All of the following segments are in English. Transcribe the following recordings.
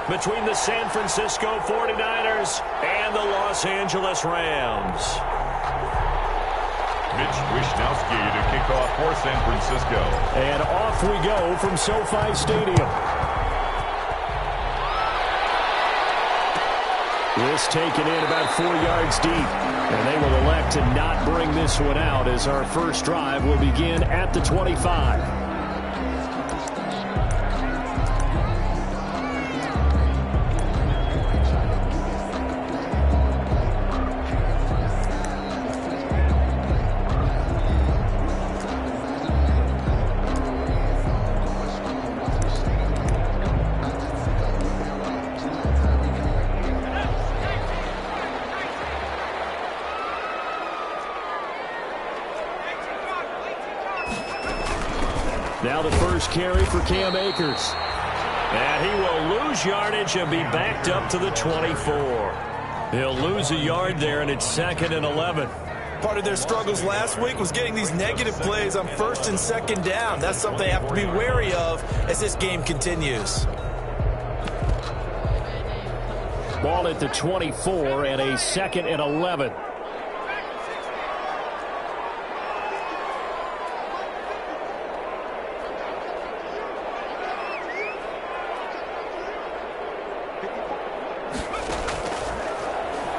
between the San Francisco 49ers and the Los Angeles Rams. Mitch Wishnowsky to kick off for San Francisco. And off we go from SoFi Stadium. This taken in about 4 yards deep. And they will elect to not bring this one out as our first drive will begin at the 25. Now the first carry for Cam Akers. And he will lose yardage and be backed up to the 24. He'll lose a yard there, and it's 2nd and 11. Part of their struggles last week was getting these negative plays on 1st and 2nd down. That's something they have to be wary of as this game continues. Ball at the 24 and a 2nd and 11.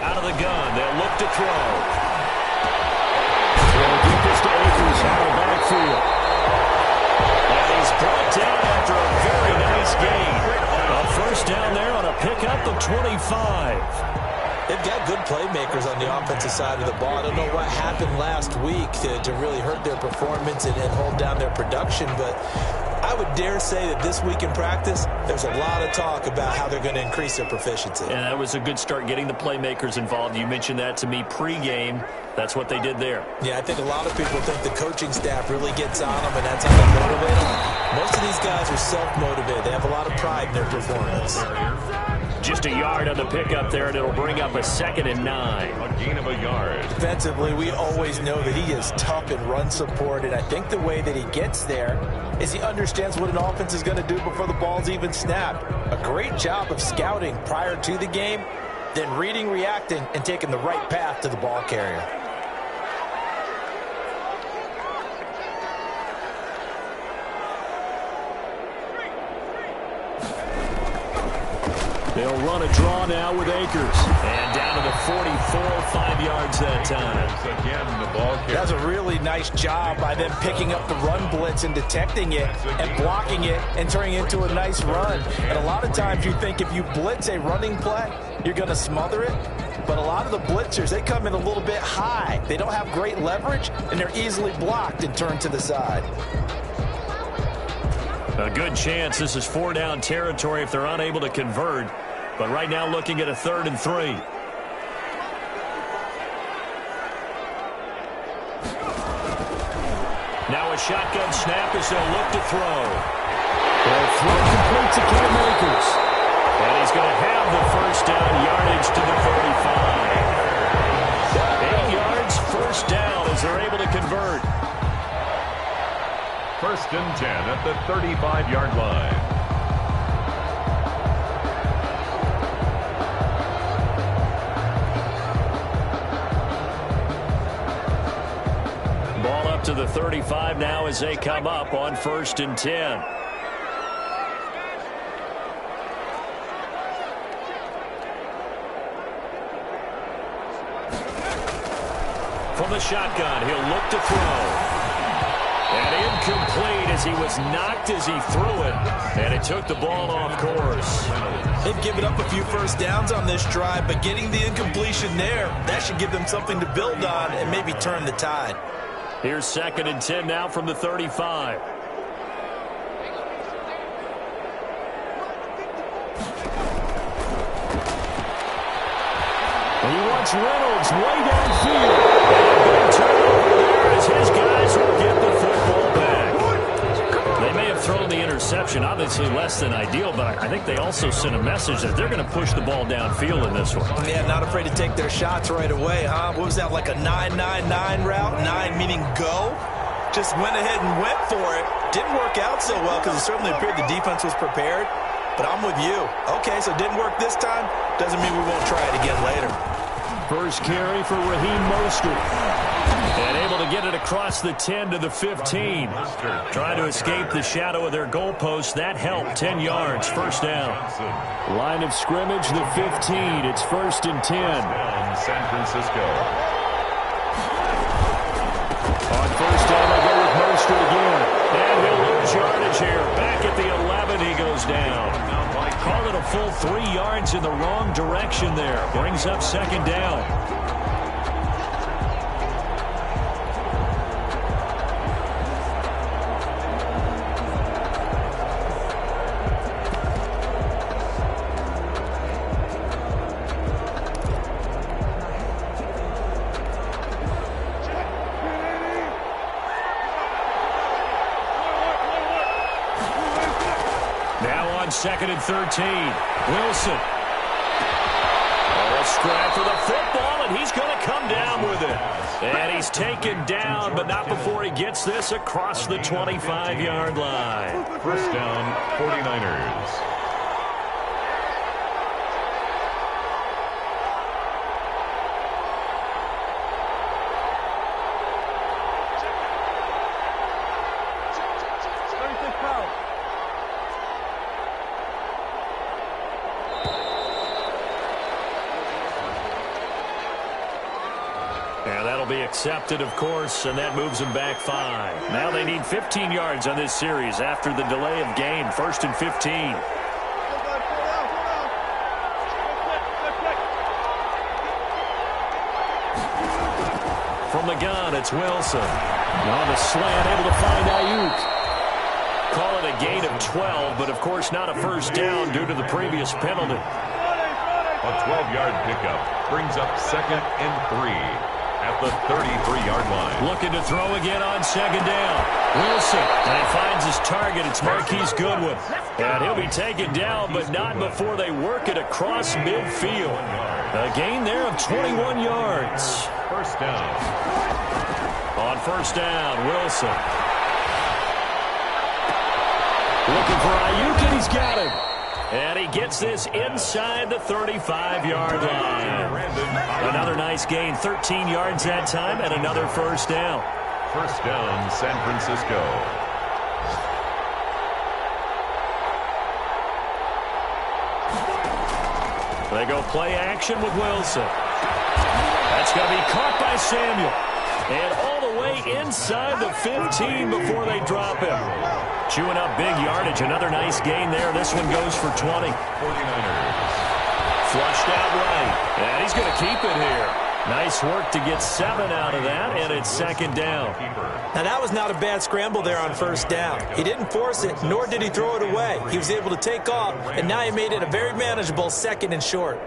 Out of the gun, they'll look to throw. They'll get this to Akers out of the backfield. And he's brought down after a very nice gain. A first down there on a pickup of 25. They've got good playmakers on the offensive side of the ball. I don't know what happened last week to really hurt their performance and hold down their production, but I would dare say that this week in practice, there's a lot of talk about how they're going to increase their proficiency. And that was a good start, getting the playmakers involved. You mentioned that to me pregame. That's what they did there. Yeah, I think a lot of people think the coaching staff really gets on them, and that's how they motivate them. Most of these guys are self-motivated. They have a lot of pride in their performance. Just a yard on the pickup there, and it'll bring up a 2nd and 9. A gain of a yard. Defensively, we always know that he is tough in run support, and I think the way that he gets there is he understands what an offense is going to do before the ball's even snapped. A great job of scouting prior to the game, then reading, reacting, and taking the right path to the ball carrier. They'll run a draw now with Akers. And down to the 44, 5 yards that time. Again, the ball carrier. That's a really nice job by them picking up the run blitz and detecting it and blocking it and turning it into a nice run. And a lot of times you think if you blitz a running play, you're going to smother it. But a lot of the blitzers, they come in a little bit high. They don't have great leverage, and they're easily blocked and turned to the side. A good chance this is 4-down territory if they're unable to convert. But right now looking at a 3rd and 3. Now a shotgun snap as they'll look to throw. They'll throw complete to Cam Akers. And he's going to have the first down, yardage to the 35. 8 yards, first down as they're able to convert. 1st and 10 at the 35-yard line. Ball up to the 35 now as they come up on 1st and 10. From the shotgun, he'll look to throw. And incomplete as he was knocked as he threw it. And it took the ball off course. They've given up a few first downs on this drive, but getting the incompletion there, that should give them something to build on and maybe turn the tide. Here's 2nd and 10 now from the 35. And he wants Reynolds way downfield. And a big turnover there as his guys will get the football back. They may have thrown the interception, obviously less than ideal, but I think they also sent a message that they're going to push the ball downfield in this one. Yeah, not afraid to take their shots right away, huh? What was that, like a 9-9-9 route? 9 meaning go? Just went ahead and went for it. Didn't work out so well because it certainly appeared the defense was prepared. but I'm with you. Okay, so it didn't work this time. Doesn't mean we won't try it again later. First carry for Raheem Mostert. And able to get it across the 10 to the 15. Trying to escape the shadow of their goalpost. That helped. 10 yards. First down. Line of scrimmage, the 15. It's 1st and 10. San Francisco. On first down, they go with Mostert again. And he'll lose yardage here. Back at the 11, he goes down. Call it a full 3 yards in the wrong direction there. Brings up 2nd down. Now on 2nd and 13. Wilson. A scrap for the football, and he's going to come down with it. And he's taken down, but not before he gets this across the 25-yard line. First down, 49ers. And that'll be accepted, of course, and that moves them back 5. Now they need 15 yards on this series after the delay of game. 1st and 15. From the gun, it's Wilson. On the slant, able to find Ayuk. Call it a gain of 12, but of course not a first down due to the previous penalty. A 12-yard pickup brings up 2nd and 3 at the 33-yard line. Looking to throw again on 2nd down. Wilson, and he finds his target. It's Marquise Goodwin. And he'll be taken down, but not before they work it across midfield. A gain there of 21 yards. First down. On first down, Wilson. Looking for Ayuk, and he's got him. And he gets this inside the 35-yard line. Another nice gain, 13 yards that time, and another first down. First down, San Francisco. They go play action with Wilson. That's going to be caught by Samuel. And all the way inside the 15 before they drop him. Chewing up big yardage. Another nice gain there. This one goes for 20. 49ers. Flushed out right. And he's going to keep it here. Nice work to get 7 out of that, and it's 2nd down. Now, that was not a bad scramble there on first down. He didn't force it, nor did he throw it away. He was able to take off, and now he made it a very manageable 2nd and short.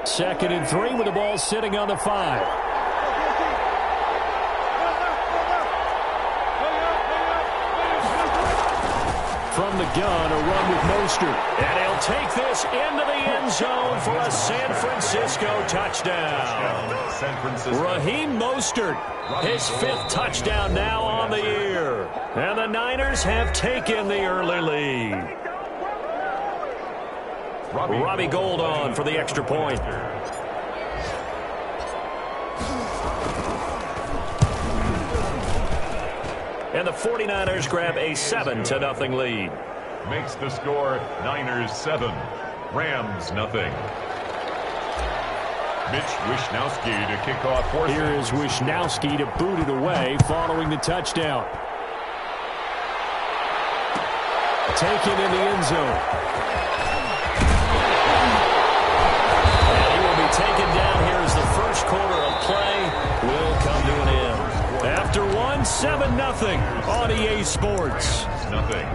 Second and 3 with the ball sitting on the 5. From the gun, a run with Mostert. And he'll take this into the end zone for a San Francisco touchdown. San Francisco. Raheem Mostert, his 5th touchdown now on the year. And the Niners have taken the early lead. Robbie Gould on for the extra point. And the 49ers grab a 7-0 lead. Makes the score Niners 7, Rams nothing. Mitch Wishnowsky to kick off. Here is Wishnowsky to boot it away following the touchdown. Taken in the end zone. And he will be taken down here as the first quarter of play will come to an end. After 7-0 on EA Sports. Nothing.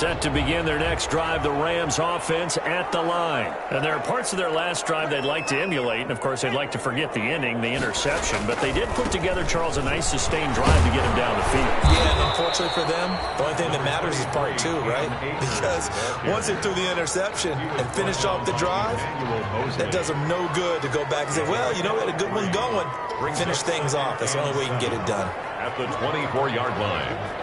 set to begin their next drive, the Rams offense at the line. And there are parts of their last drive they'd like to emulate, and of course they'd like to forget the ending, the interception, but they did put together, Charles, a nice sustained drive to get him down the field. Yeah, and unfortunately for them, the only thing that matters is part two, right? Because once they threw the interception and finished off the drive, that does them no good to go back and say, well, you know, we had a good one going. Finish things off. That's the only way you can get it done. At the 24-yard line.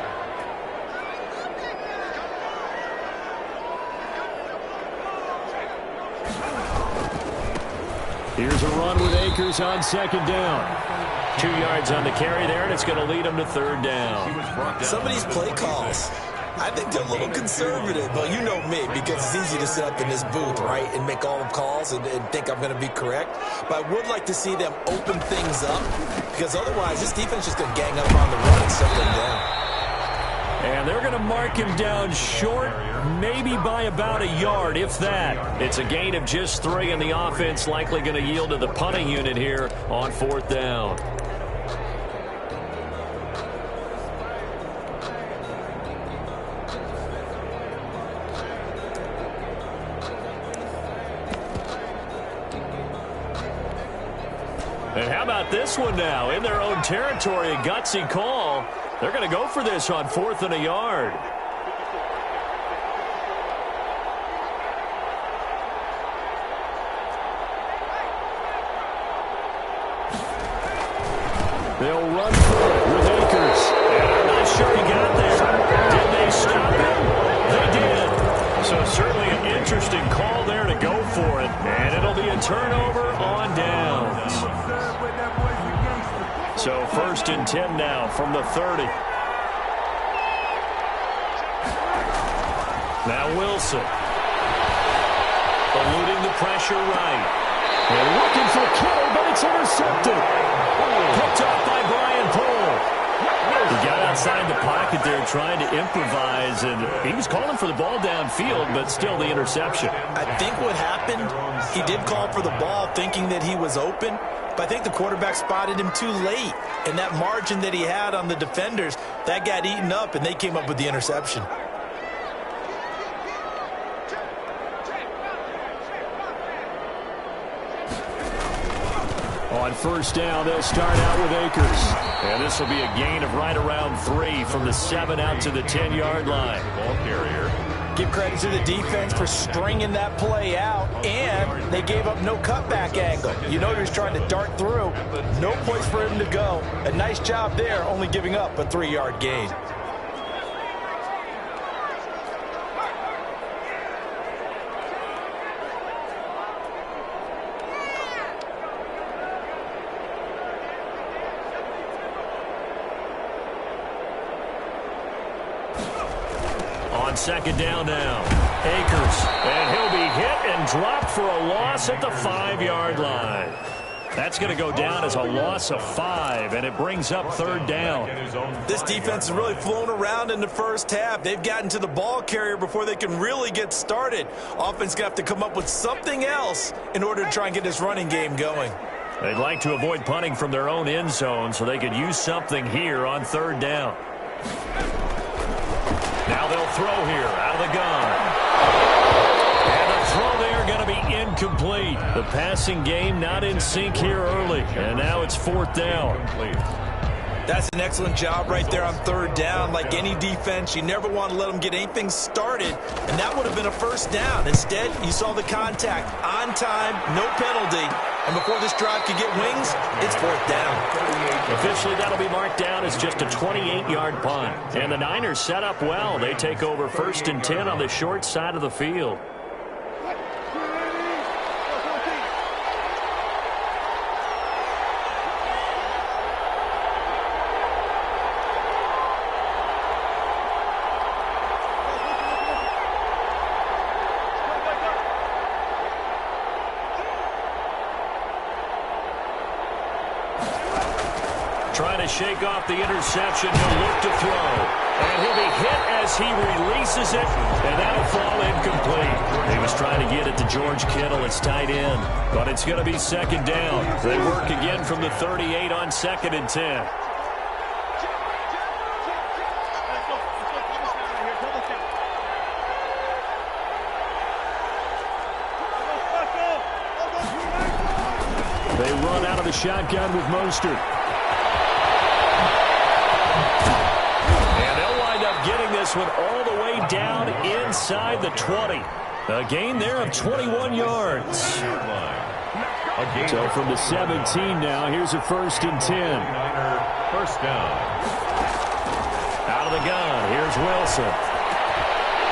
Here's a run with Akers on second down. 2 yards on the carry there, and it's going to lead them to third down. Some of these play calls, I think they're a little conservative, but you know me, because it's easy to sit up in this booth, right, and make all the calls and think I'm going to be correct. But I would like to see them open things up, because otherwise this defense is just going to gang up on the run and shut them down. And they're going to mark him down short, maybe by about a yard, if that. It's a gain of just 3, and the offense likely going to yield to the punting unit here on fourth down. And how about this one now? In their own territory, a gutsy call. They're going to go for this on 4th and a yard. They'll run for it with Akers. And I'm not sure he got there. Did they stop him? They did. So certainly an interesting call there to go for it. And it'll be a turnover on downs. So 1st and 10 now from the 30. Now Wilson. Eluding the pressure right. And looking for Kittle, but it's intercepted. Picked off by Brian Poole. He got outside the pocket there trying to improvise, and he was calling for the ball downfield, but still the interception. I think what happened, he did call for the ball thinking that he was open, but I think the quarterback spotted him too late. And that margin that he had on the defenders, that got eaten up, and they came up with the interception. On 1st down, they'll start out with Akers. And this will be a gain of right around 3 from the 7 out to the 10-yard line. Ball carrier. Give credit to the defense for stringing that play out, and they gave up no cutback angle. You know he was trying to dart through. No place for him to go. A nice job there, only giving up a 3-yard gain. On 2nd down now, Akers, and he'll be hit and dropped for a loss at the 5-yard line. That's going to go down as a loss of 5, and it brings up 3rd down. This defense has really flown around in the first half. They've gotten to the ball carrier before they can really get started. Offense going to have to come up with something else in order to try and get this running game going. They'd like to avoid punting from their own end zone so they could use something here on 3rd down. Now they'll throw here out of the gun. And the throw there going to be incomplete. The passing game not in sync here early. And now it's 4th down. That's an excellent job right there on 3rd down. Like any defense, you never want to let them get anything started. And that would have been a 1st down. Instead, you saw the contact on time, no penalty. And before this drive could get wings, it's 4th down. Officially, that'll be marked down as just a 28-yard punt. And the Niners set up well. They take over 1st and 10 on the short side of the field. Trying to shake off the interception. He'll look to throw. And he'll be hit as he releases it. And that'll fall incomplete. He was trying to get it to George Kittle. It's tight end. But it's going to be 2nd down. They work again from the 38 on 2nd and 10. the shotgun with Mostert. And they'll wind up getting this one all the way down inside the 20. A gain there of 21 yards. So from the 17 now, here's a 1st and 10. First down. Out of the gun, here's Wilson.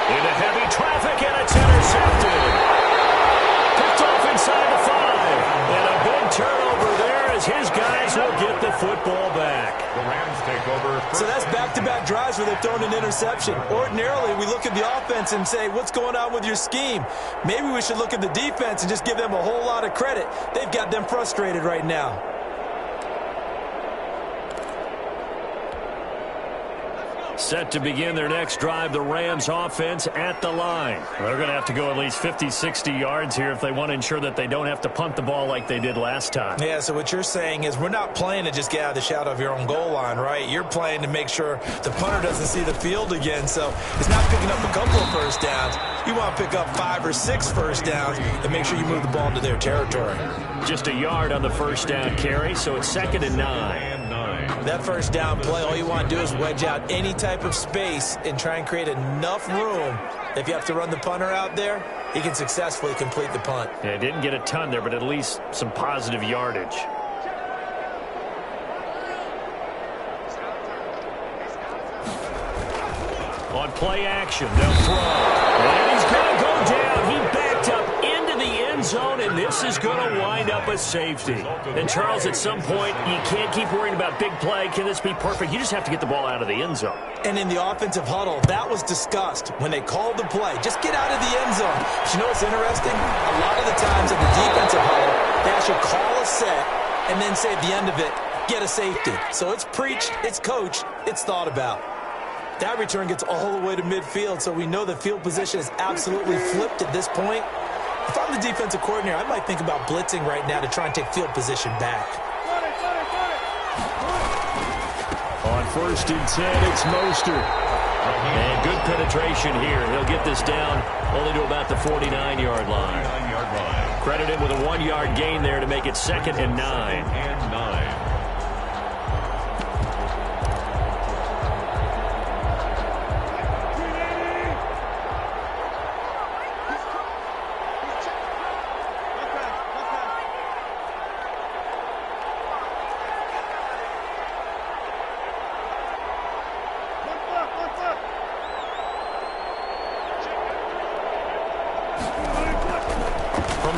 Into heavy traffic, and it's intercepted. Picked off inside the 5. And a big turnover there as his guys will get the football back. The Rams take over. So that's back-to-back drives where they've thrown an interception. Ordinarily, we look at the offense and say, what's going on with your scheme? Maybe we should look at the defense and just give them a whole lot of credit. They've got them frustrated right now. Set to begin their next drive, the Rams offense at the line. They're going to have to go at least 50, 60 yards here if they want to ensure that they don't have to punt the ball like they did last time. Yeah, so what you're saying is we're not playing to just get out of the shadow of your own goal line, right? You're playing to make sure the punter doesn't see the field again. So it's not picking up a couple of first downs. You want to pick up 5 or 6 first downs and make sure you move the ball into their territory. Just a yard on the first down carry, so it's 2nd and 9. That first down play, all you want to do is wedge out any type of space and try and create enough room. If you have to run the punter out there, he can successfully complete the punt. Yeah, didn't get a ton there, but at least some positive yardage. On play action, they'll throw. And he's going to go down. He backed up into the end zone, and this is going to wind up a safety. And, Charles, at some point, you can't keep worrying about big play. Can this be perfect? You just have to get the ball out of the end zone. And in the offensive huddle, that was discussed when they called the play. Just get out of the end zone. But you know what's interesting? A lot of the times in the defensive huddle, they actually call a set and then say at the end of it, get a safety. So it's preached, it's coached, it's thought about. That return gets all the way to midfield, so we know the field position is absolutely flipped at this point. If I'm the defensive coordinator, I might think about blitzing right now to try and take field position back. On 1st and 10, it's Mostert. And good penetration here. He'll get this down only to about the 49-yard line. Credit him with a 1-yard gain there to make it 2nd and 9.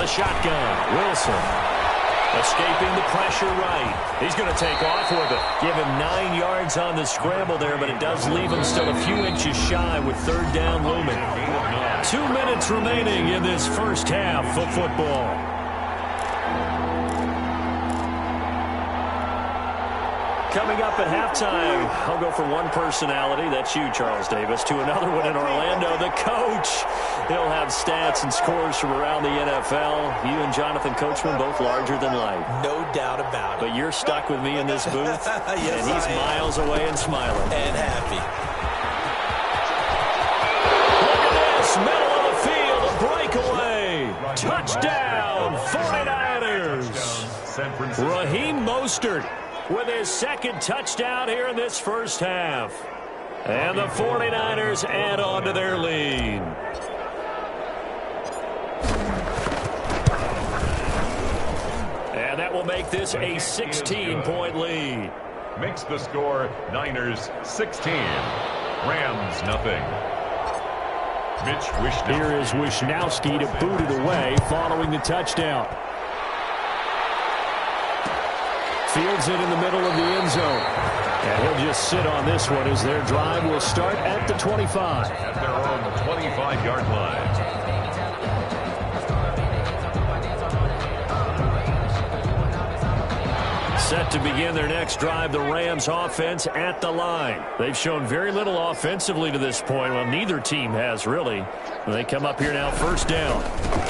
Shotgun, Wilson, escaping the pressure right. He's going to take off with it. Give him 9 yards on the scramble there, but it does leave him still a few inches shy with 3rd down looming. 2 minutes remaining in this first half of football. Coming up at halftime, I'll go from one personality, that's you, Charles Davis, to another one in Orlando, the coach. He'll have stats and scores from around the NFL. You and Jonathan Coachman, both larger than life. No doubt about it. But you're stuck with me in this booth, yes, and he's miles away and smiling. And happy. Look at this, middle of the field, a breakaway. Touchdown, 49ers. Raheem Mostert with his 2nd touchdown here in this first half. And the 49ers add on to their lead. And that will make this a 16-point lead. Makes the score Niners 16, Rams nothing. Mitch Wishnowsky. Here is Wishnowsky to boot it away following the touchdown. Fields it in the middle of the end zone. And he'll just sit on this one as their drive will start at the 25. At their own 25-yard line. Set to begin their next drive, the Rams offense at the line. They've shown very little offensively to this point. Well, neither team has really. They come up here now, 1st down.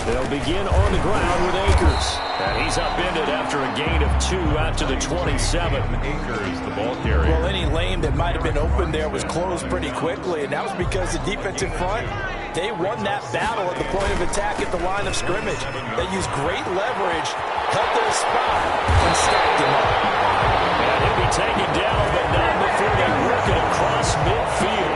They'll begin on the ground with Akers. And he's upended after a gain of 2 out to the 27. Akers, the ball carrier. Well, any lame lane that might have been open there was closed pretty quickly, and that was because the defensive front, they won that battle at the point of attack at the line of scrimmage. They used great leverage, held their spot, and stacked him up. And he'll be taken down, but not before they work it across midfield.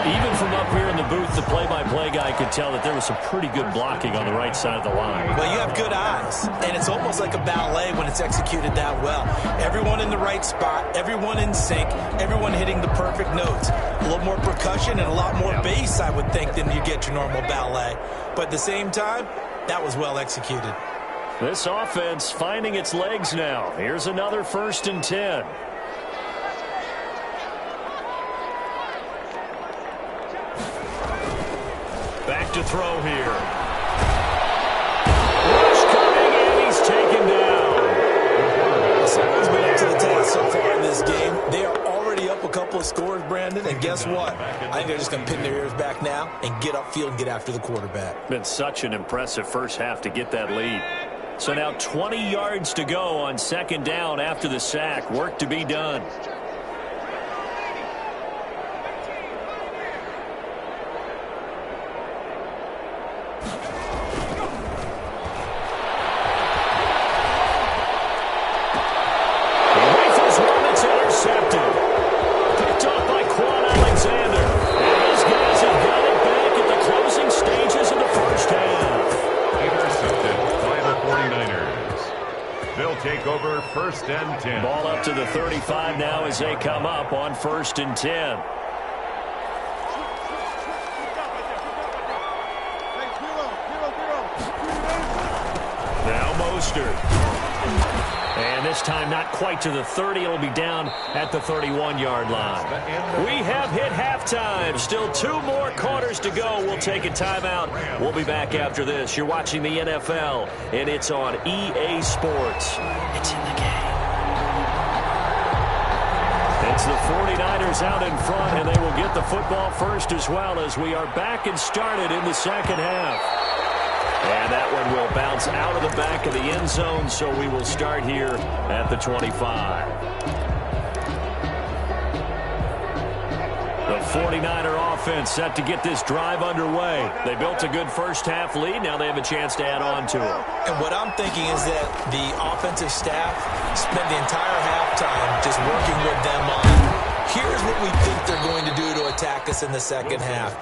Even from up here in the booth, the play-by-play guy could tell that there was some pretty good blocking on the right side of the line. Well, you have good eyes, and it's almost like a ballet when it's executed that well. Everyone in the right spot, everyone in sync, everyone hitting the perfect notes. A little more percussion and a lot more bass, I would think, than you get your normal ballet. But at the same time, that was well executed. This offense finding its legs now. Here's another 1st and 10. Back to throw here. Rush coming, and he's taken down. Someone's been up to the task so far in this game. They are already up a couple of scores, Brandon, and guess what? I think they're just going to pin their ears back now and get upfield and get after the quarterback. Been such an impressive first half to get that lead. So now 20 yards to go on 2nd down after the sack. Work to be done. Take over 1st and 10. Ball up to the 35 now as they come up on 1st and 10. Now Mostert. And this time not quite to the 30. It'll be down at the 31-yard line. We have hit halftime. Still 2 more quarters to go. We'll take a timeout. We'll be back after this. You're watching the NFL, and it's on EA Sports. It's in the game. It's the 49ers out in front, and they will get the football first as well as we are back and started in the 2nd half. And that one will bounce out of the back of the end zone, so we will start here at the 25. The 49er offense set to get this drive underway. They built a good first half lead. Now they have a chance to add on to it. And what I'm thinking is that the offensive staff spent the entire halftime just working with them on, here's what we think they're going to do to attack us in the 2nd half.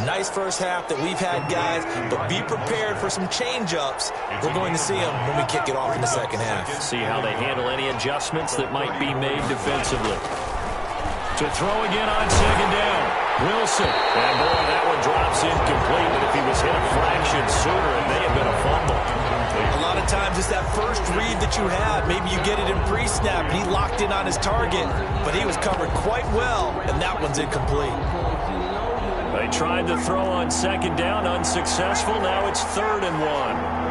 Nice first half that we've had, guys, but be prepared for some change-ups. We're going to see them when we kick it off in the 2nd half. See how they handle any adjustments that might be made defensively. To throw again on 2nd down. Wilson. And boy, that one drops incomplete, but if he was hit a fraction sooner, it may have been a fumble. A lot of times it's that first read that you have. Maybe you get it in pre-snap. He locked in on his target, but he was covered quite well, and that one's incomplete. They tried to throw on 2nd down, unsuccessful. Now it's 3rd and 1.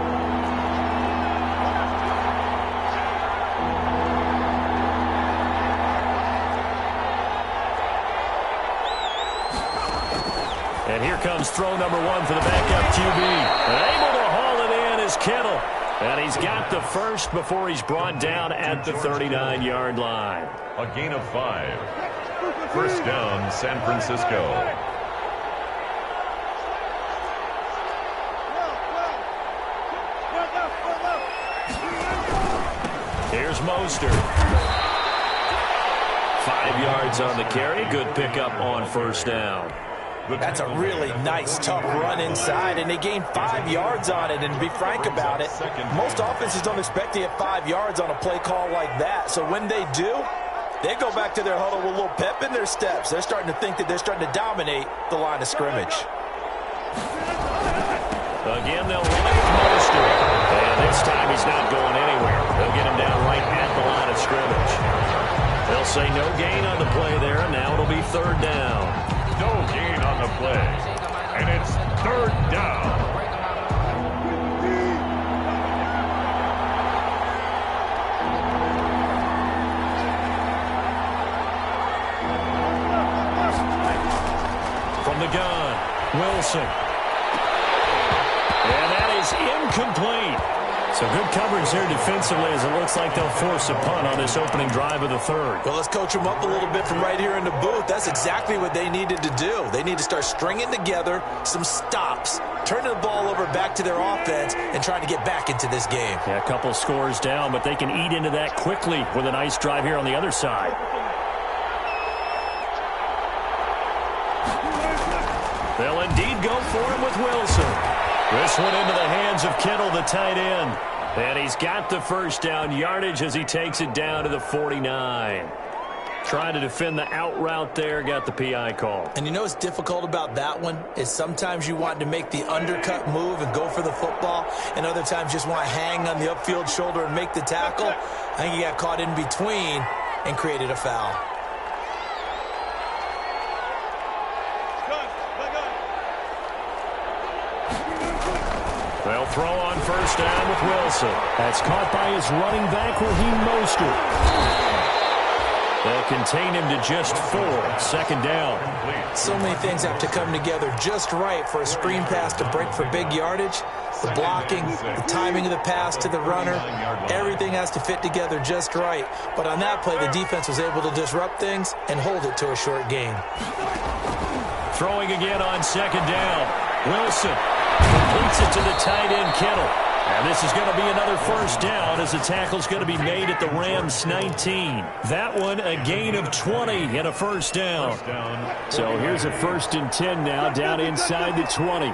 And here comes throw number 1 for the backup QB. And able to haul it in is Kittle. And he's got the first before he's brought down at the 39-yard line. A gain of 5. 1st down, San Francisco. Here's Mostert. 5 yards on the carry. Good pickup on 1st down. That's a really nice, tough run inside, and they gained 5 yards on it. And to be frank about it, most offenses don't expect to get 5 yards on a play call like that. So when they do, they go back to their huddle with a little pep in their steps. They're starting to think that they're starting to dominate the line of scrimmage. Again, they'll run it with Mostert. And this time he's not going anywhere. They'll get him down right at the line of scrimmage. They'll say no gain on the play there, and now it'll be 3rd down. No gain on the play. And it's 3rd down. From the gun, Wilson. And that is incomplete. So good coverage there defensively as it looks like they'll force a punt on this opening drive of the third. Well, let's coach them up a little bit from right here in the booth. That's exactly what they needed to do. They need to start stringing together some stops, turning the ball over back to their offense, and trying to get back into this game. Yeah, a couple scores down, but they can eat into that quickly with a nice drive here on the other side. They'll indeed go for him with Wilson. This one into the hands of Kittle, the tight end. And he's got the first down yardage as he takes it down to the 49. Trying to defend the out route there, got the PI call. And you know what's difficult about that one is sometimes you want to make the undercut move and go for the football, and other times just want to hang on the upfield shoulder and make the tackle. I think he got caught in between and created a foul. They'll throw on first down with Wilson. That's caught by his running back, Raheem Mostert. They'll contain him to just 4. Second down. So many things have to come together just right for a screen pass to break for big yardage. The blocking, the timing of the pass to the runner, everything has to fit together just right. But on that play, the defense was able to disrupt things and hold it to a short gain. Throwing again on second down. Wilson completes it to the tight end, Kittle. And this is going to be another first down as the tackle's going to be made at the Rams 19. That one a gain of 20 and a first down. So here's a 1st and 10 now down inside the 20.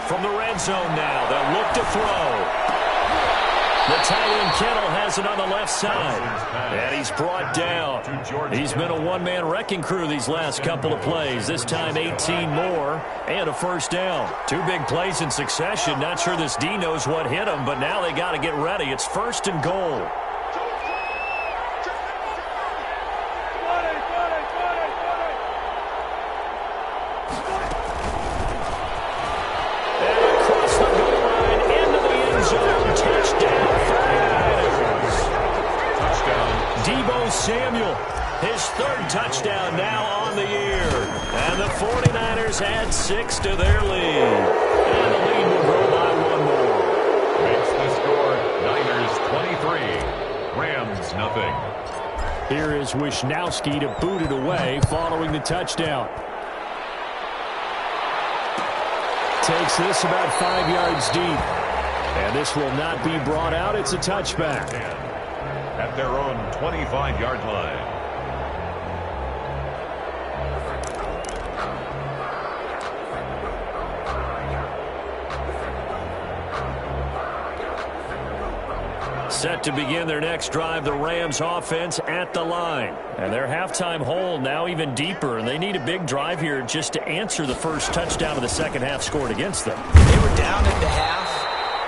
From the red zone now, they'll look to throw. The tight end Kittle has it on the left side. And he's brought down. He's been a one-man wrecking crew these last couple of plays. This time 18 more and a first down. 2 big plays in succession. Not sure this D knows what hit him, but now they got to get ready. It's 1st and goal. Samuel, his 3rd touchdown now on the year. And the 49ers add 6 to their lead. And the lead will grow by 1 more. Makes the score Niners 23, Rams nothing. Here is Wisnowski to boot it away following the touchdown. Takes this about 5 yards deep. And this will not be brought out. It's a touchback. At their own 25-yard line. Set to begin their next drive, the Rams offense at the line. And their halftime hole now even deeper, and they need a big drive here just to answer the first touchdown of the second half scored against them. They were down at the half.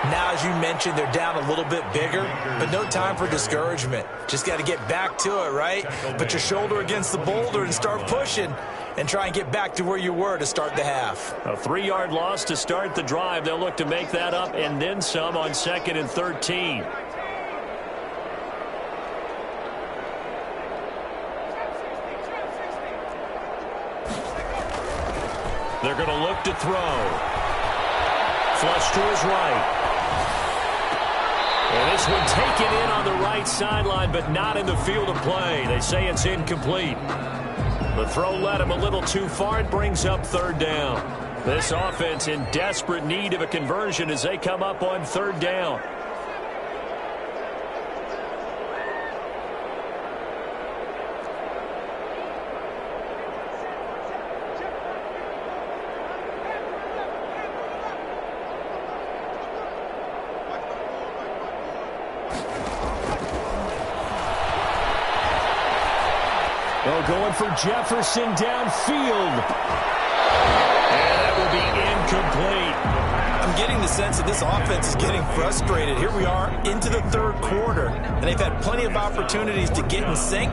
Now, as you mentioned, they're down a little bit bigger, but no time for discouragement. Just got to get back to it, right? Put your shoulder against the boulder and start pushing and try and get back to where you were to start the half. A 3-yard loss to start the drive. They'll look to make that up and then some on 2nd and 13. They're going to look to throw. Flush to his right. And this one taken in on the right sideline, but not in the field of play. They say it's incomplete. The throw led him a little too far. It brings up 3rd down. This offense in desperate need of a conversion as they come up on 3rd down. Going for Jefferson downfield. And that will be incomplete. I'm getting the sense that this offense is getting frustrated. Here we are into the 3rd quarter, and they've had plenty of opportunities to get in sync.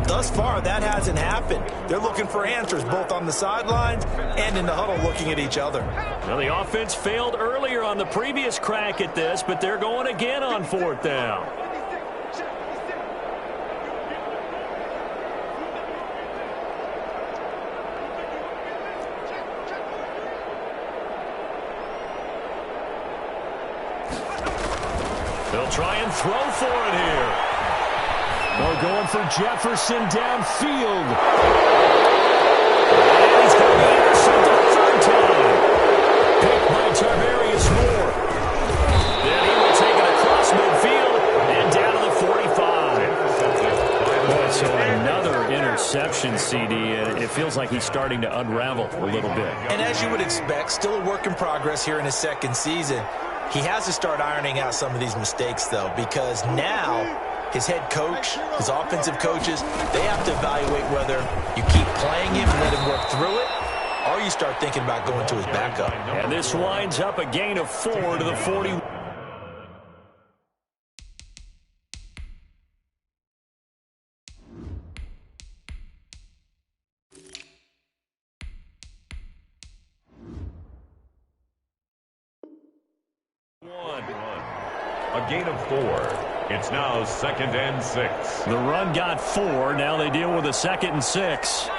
Thus far, that hasn't happened. They're looking for answers both on the sidelines and in the huddle looking at each other. Well, the offense failed earlier on the previous crack at this, but they're going again on 4th down. They'll try and throw for it here. They're going for Jefferson downfield. And he's going to be intercepted a third time. Picked by Tarvarius Moore. Then he will take it across midfield and down to the 45. Boy, so another interception, CD. It feels like he's starting to unravel a little bit. And as you would expect, still a work in progress here in his second season. He has to start ironing out some of these mistakes, though, because now his head coach, his offensive coaches, they have to evaluate whether you keep playing him and let him work through it, or you start thinking about going to his backup. And this winds up a gain of 4 to the 40. A gain of 4. It's now 2nd and 6. The run got 4. Now they deal with a 2nd and 6.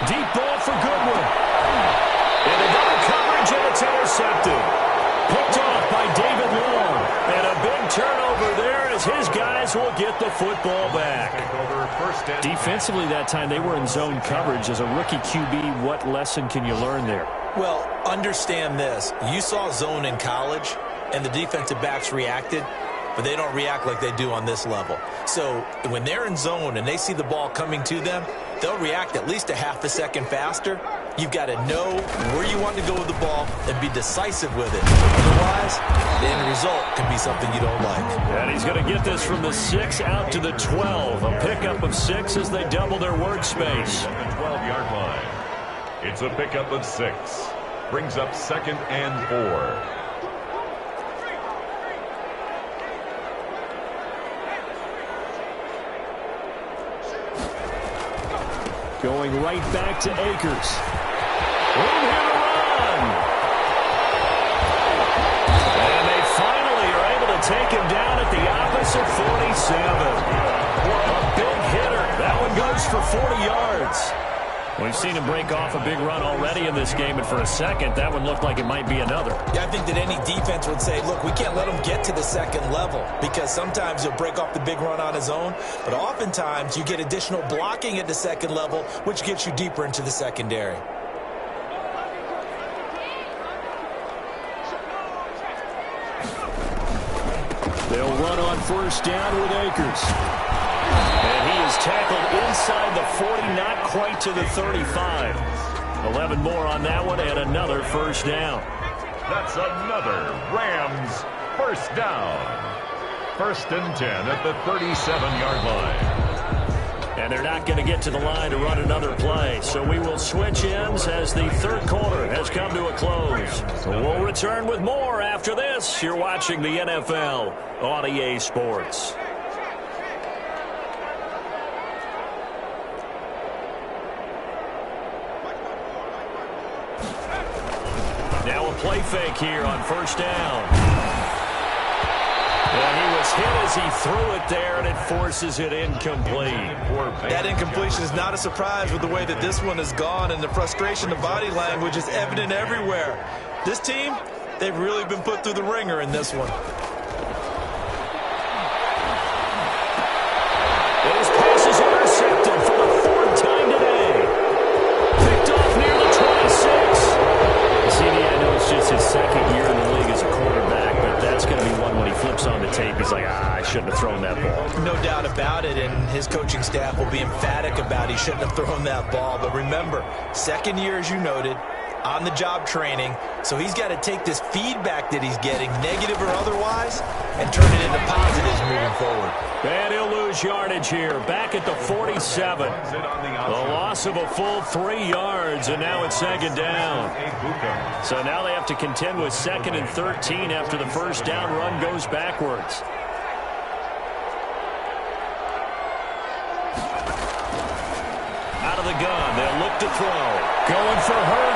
Deep ball for Goodwin. And another coverage, and it's intercepted. Picked off by David Long. And a big turnover there as his guys will get the football back. Defensively that time, they were in zone coverage. As a rookie QB, what lesson can you learn there? Well, understand this. You saw zone in college, and the defensive backs reacted, but they don't react like they do on this level. So when they're in zone and they see the ball coming to them, they'll react at least a half a second faster. You've got to know where you want to go with the ball and be decisive with it. Otherwise, the end result can be something you don't like. And he's going to get this from the 6 out to the 12. A pickup of 6 as they double their workspace. At the 12-yard line. It's a pickup of 6. Brings up 2nd and 4. Going right back to Akers. Room here to run. And they finally are able to take him down at the opposite 47. A big hitter. That one goes for 40 yards. We've seen him break off a big run already in this game, and for a second, that one looked like it might be another. Yeah, I think that any defense would say, look, we can't let him get to the second level, because sometimes he'll break off the big run on his own, but oftentimes you get additional blocking at the second level, which gets you deeper into the secondary. They'll run on first down with Akers. And he is tackled inside the 40, not quite to the 35. 11 more on that one, and another first down. That's another Rams first down. 1st and 10 at the 37-yard line. And they're not going to get to the line to run another play. So we will switch ends as the third quarter has come to a close. We'll return with more after this. You're watching the NFL on EA Sports. Now a play fake here on first down. And he was hit as he threw it there, and it forces it incomplete. That incompletion is not a surprise with the way that this one has gone, and the frustration, the body language is evident everywhere. This team, they've really been put through the ringer in this one. His pass is intercepted for the 4th time today. Picked off near the 26. CD, I know it's just his 2nd year in the league as a quarterback, but that's going to be one when he flips on the tape. He's like, I shouldn't have thrown that ball. No doubt about it, and his coaching staff will be emphatic about he shouldn't have thrown that ball. But remember, 2nd year, as you noted, on-the-job training, so he's got to take this feedback that he's getting, negative or otherwise, and turn it into positives moving forward. And he'll lose yardage here, back at the 47. The loss of a full 3 yards, and now it's 2nd down. So now they have to contend with 2nd and 13 after the first down run goes backwards. Out of the gun, they'll look to throw. Going for Hurd.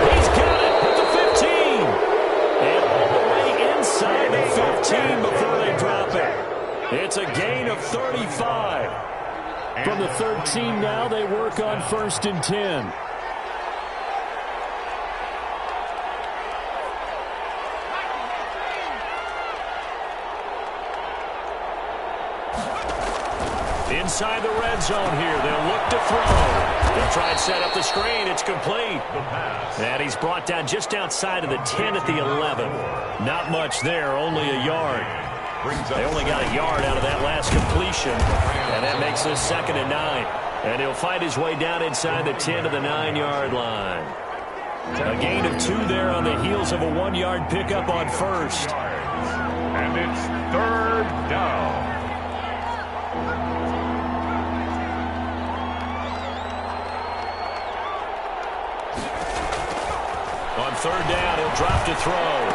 He's got it at the 15. And all the way inside the 15 before they drop it. It's a gain of 35. From the 13 now, they work on 1st and 10. Inside the red zone here. They'll look to throw. They'll try and set up the screen. It's complete. And he's brought down just outside of the 10 at the 11. Not much there, only a yard. They only got a yard out of that last completion. And that makes this 2nd and 9. And he'll fight his way down inside the 10 to the 9-yard line. A gain of 2 there on the heels of a 1-yard pickup on 1st. And it's 3rd down. On 3rd down, he'll drop to throw.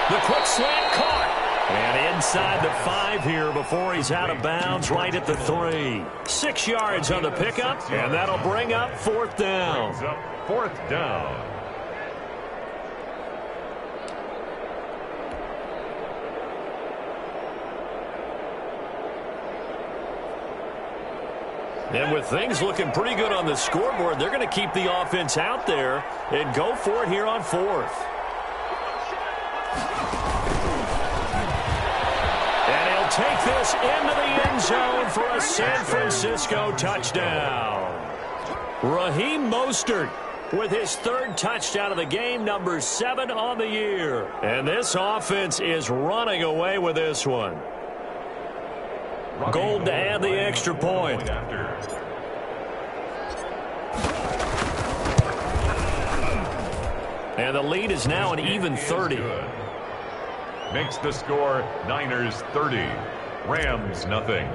The quick slant caught. And inside the 5 here before he's out of bounds right at the 3. 6 yards on the pickup, and that'll bring up 4th down. 4th down. And with things looking pretty good on the scoreboard, they're going to keep the offense out there and go for it here on 4th. And he'll take this into the end zone for a San Francisco touchdown. Raheem Mostert with his 3rd touchdown of the game, number 7 on the year. And this offense is running away with this one. Gold to add the extra point. And the lead is now an even 30. Makes the score Niners 30. Rams nothing.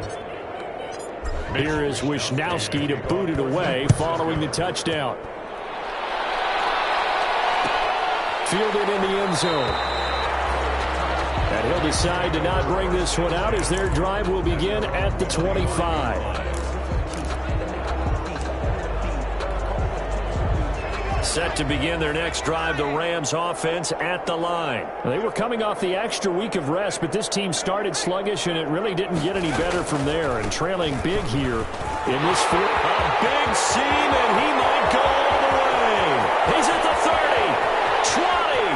Here is Wisnowski to boot it away following the touchdown. Fielded in the end zone. And he'll decide to not bring this one out as their drive will begin at the 25. Set to begin their next drive, the Rams offense at the line. They were coming off the extra week of rest, but this team started sluggish, and it really didn't get any better from there. And trailing big here in this field. A big seam, and he might go all the way. He's at the 30, 20.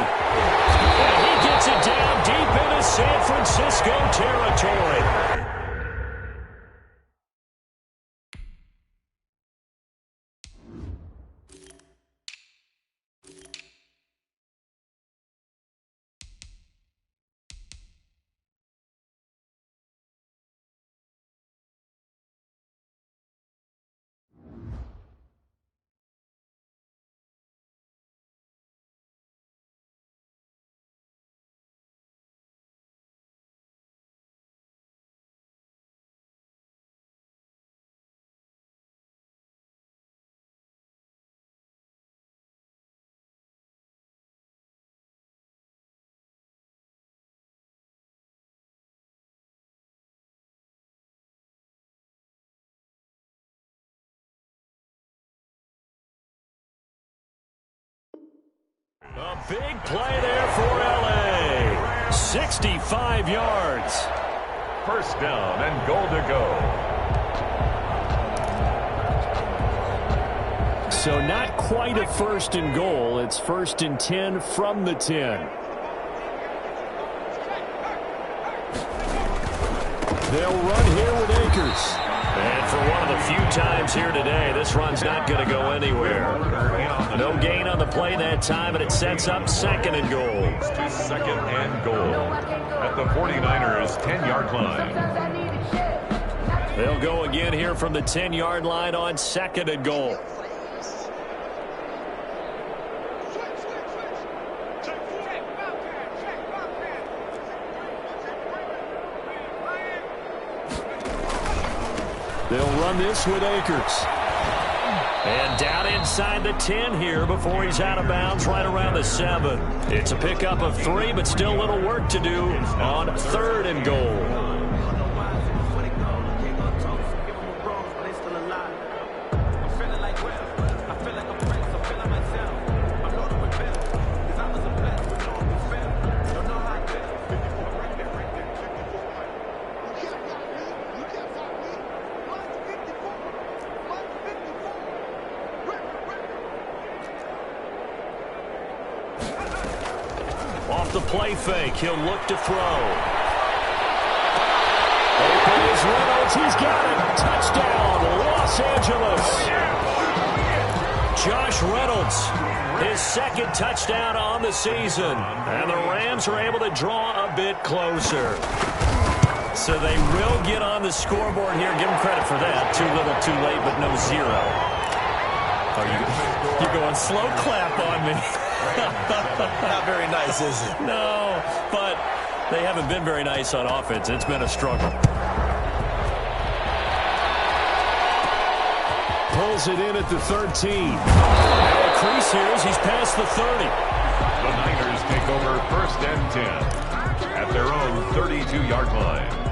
And he gets it down deep into San Francisco territory. A big play there for L.A. 65 yards. 1st down and goal to go. So not quite a 1st and goal. It's 1st and 10 from the 10. They'll run here with Akers. And for one of the few times here today, this run's not going to go anywhere. No gain on the play that time, and it sets up 2nd and goal. To 2nd and goal at the 49ers 10-yard line. They'll go again here from the 10-yard line on 2nd and goal. They'll run this with Akers. And down inside the 10 here before he's out of bounds right around the 7. It's a pickup of 3, but still a little work to do on 3rd and goal. the play fake. He'll look to throw. Open is Reynolds. He's got it. Touchdown, Los Angeles. Josh Reynolds, his second touchdown on the season. And the Rams are able to draw a bit closer. So they will get on the scoreboard here. Give them credit for that. Too little, too late, but no zero. You're going slow clap on me. Not very nice, is it? No, but they haven't been very nice on offense. It's been a struggle. Pulls it in at the 13. Crease here as he's past the 30. The Niners take over 1st and 10 at their own 32-yard line.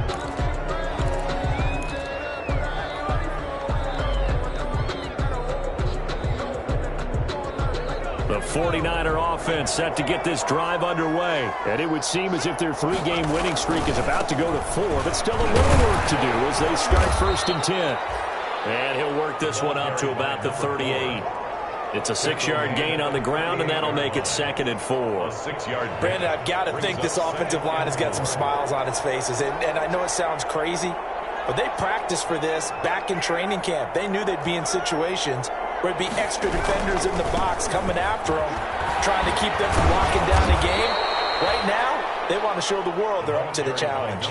The 49er offense set to get this drive underway. And it would seem as if their 3-game winning streak is about to go to 4, but still a little work to do as they start 1st and 10. And he'll work this one up to about the 38. It's a 6-yard gain on the ground, and that'll make it 2nd and 4. 6-yard. Brandon, I've got to think this offensive line has got some smiles on its faces. And I know it sounds crazy, but they practiced for this back in training camp. They knew they'd be in situations where it'd be extra defenders in the box coming after them, trying to keep them from locking down the game. Right now, they want to show the world they're up to the challenge.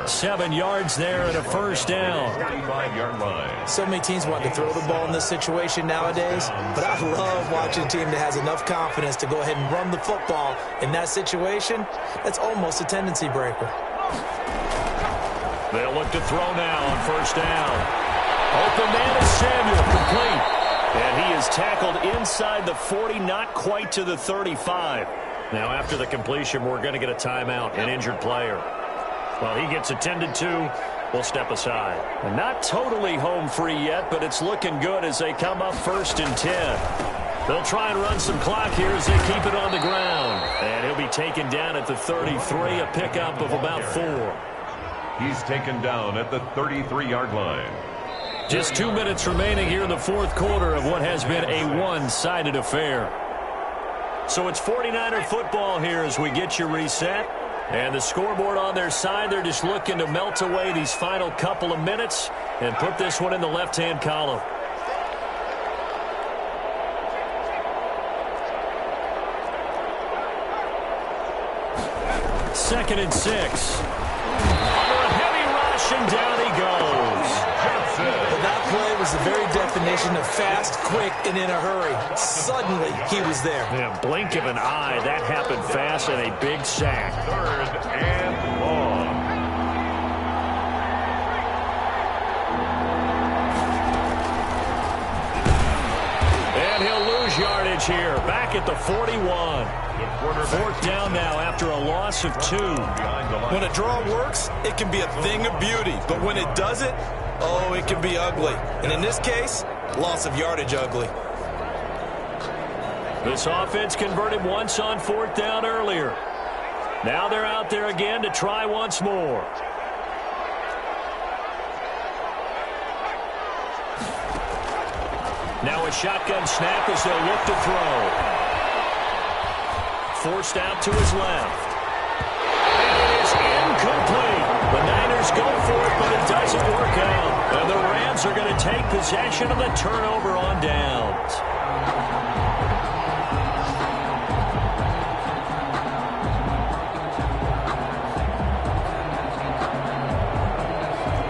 7 yards there and a 1st down. 45-yard line. So many teams want to throw the ball in this situation nowadays, but I love watching a team that has enough confidence to go ahead and run the football in that situation. That's almost a tendency breaker. They'll look to throw now on 1st down. Open man is Samuel, complete. And he is tackled inside the 40, not quite to the 35. Now, after the completion, we're going to get a timeout, an injured player. Well, he gets attended to. We'll step aside. And not totally home free yet, but it's looking good as they come up 1st and 10. They'll try and run some clock here as they keep it on the ground. And he'll be taken down at the 33, a pickup of about 4. He's taken down at the 33-yard line. Just 2 minutes remaining here in the 4th quarter of what has been a one-sided affair. So it's 49er football here as we get you reset. And the scoreboard on their side, they're just looking to melt away these final couple of minutes and put this one in the left-hand column. Second and 6. Under a heavy rush, and down he goes. But that play was the very definition of fast, quick, and in a hurry. Suddenly, he was there. Yeah, blink of an eye. That happened fast and a big sack. 3rd and long. And he'll lose yardage here. Back at the 41. 4th down now after a loss of 2. When a draw works, it can be a thing of beauty. But when it doesn't, oh, it can be ugly. And in this case, loss of yardage ugly. This offense converted once on 4th down earlier. Now they're out there again to try once more. Now a shotgun snap as they'll look to throw. Forced out to his left. And it is incomplete. The Niners go for it, but it doesn't work out. And the Rams are going to take possession of the turnover on downs.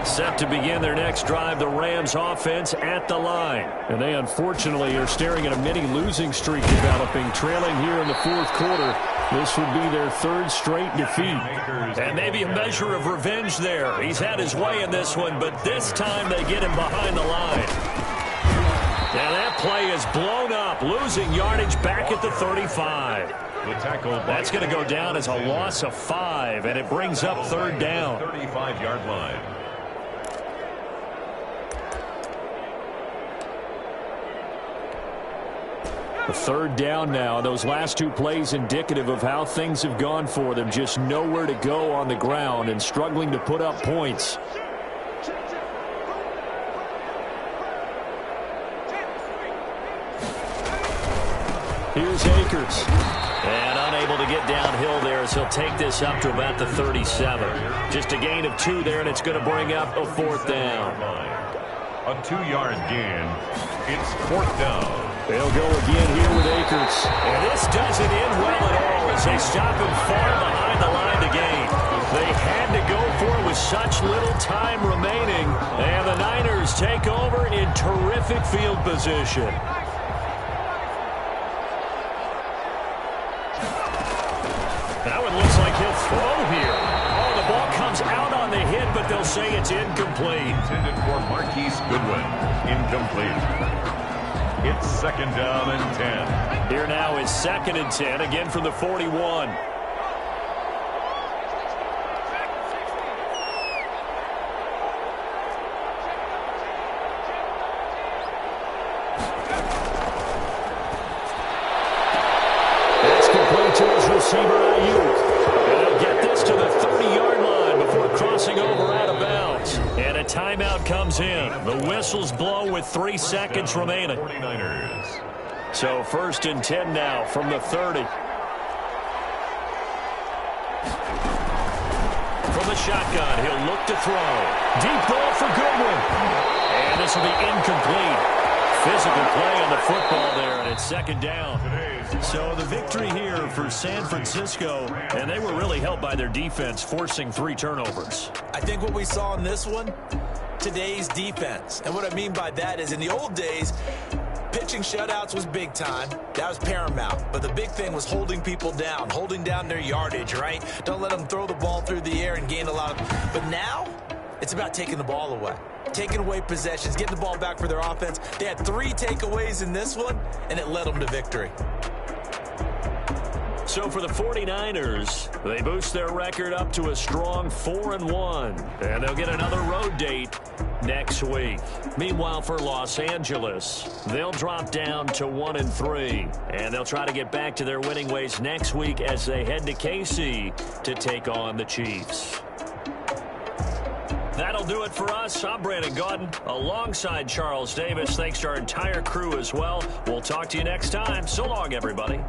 Set to begin their next drive, the Rams offense at the line. And they unfortunately are staring at a mini losing streak developing, trailing here in the 4th quarter. This would be their 3rd straight defeat. And maybe a measure of revenge there. He's had his way in this one, but this time they get him behind the line. Now that play is blown up, losing yardage back at the 35. That's going to go down as a loss of 5, and it brings up 3rd down. 35-yard line. A 3rd down now. Those last 2 plays indicative of how things have gone for them. Just nowhere to go on the ground and struggling to put up points. Here's Akers. And unable to to get downhill there as he'll take this up to about the 37. Just a gain of 2 there, and it's going to bring up a 4th down. A 2-yard gain. It's 4th down. They'll go again here with Akers. And this doesn't end well at all as they stop him far behind the line to gain. They had to go for it with such little time remaining. And the Niners take over in terrific field position. That one looks like he'll throw here. Oh, the ball comes out on the hit, but they'll say it's incomplete. Intended for Marquise Goodwin. Incomplete. It's 2nd down and 10. Here now is 2nd and 10, again from the 41. That's complete to his receiver, Ayuk. And he'll get this to the 30-yard line before crossing over out of bounds. And a timeout comes in. The whistles blow with 3 seconds remaining. 49ers. So 1st and 10 now from the 30. From the shotgun, he'll look to throw. Deep ball for Goodwin. And this will be incomplete. Physical play on the football there, and it's 2nd down. So the victory here for San Francisco, and they were really helped by their defense, forcing 3 turnovers. I think what we saw in this one, today's defense. And what I mean by that is in the old days, pitching shutouts was big time. That was paramount. But the big thing was holding people down, holding down their yardage, right? Don't let them throw the ball through the air and gain a lot of... But now, it's about taking the ball away. Taking away possessions, getting the ball back for their offense. They had 3 takeaways in this one, and it led them to victory. So for the 49ers, they boost their record up to a strong 4-1. And they'll get another road date next week. Meanwhile, for Los Angeles, they'll drop down to 1-3. And they'll try to get back to their winning ways next week as they head to KC to take on the Chiefs. That'll do it for us. I'm Brandon Gaudin alongside Charles Davis. Thanks to our entire crew as well. We'll talk to you next time. So long, everybody.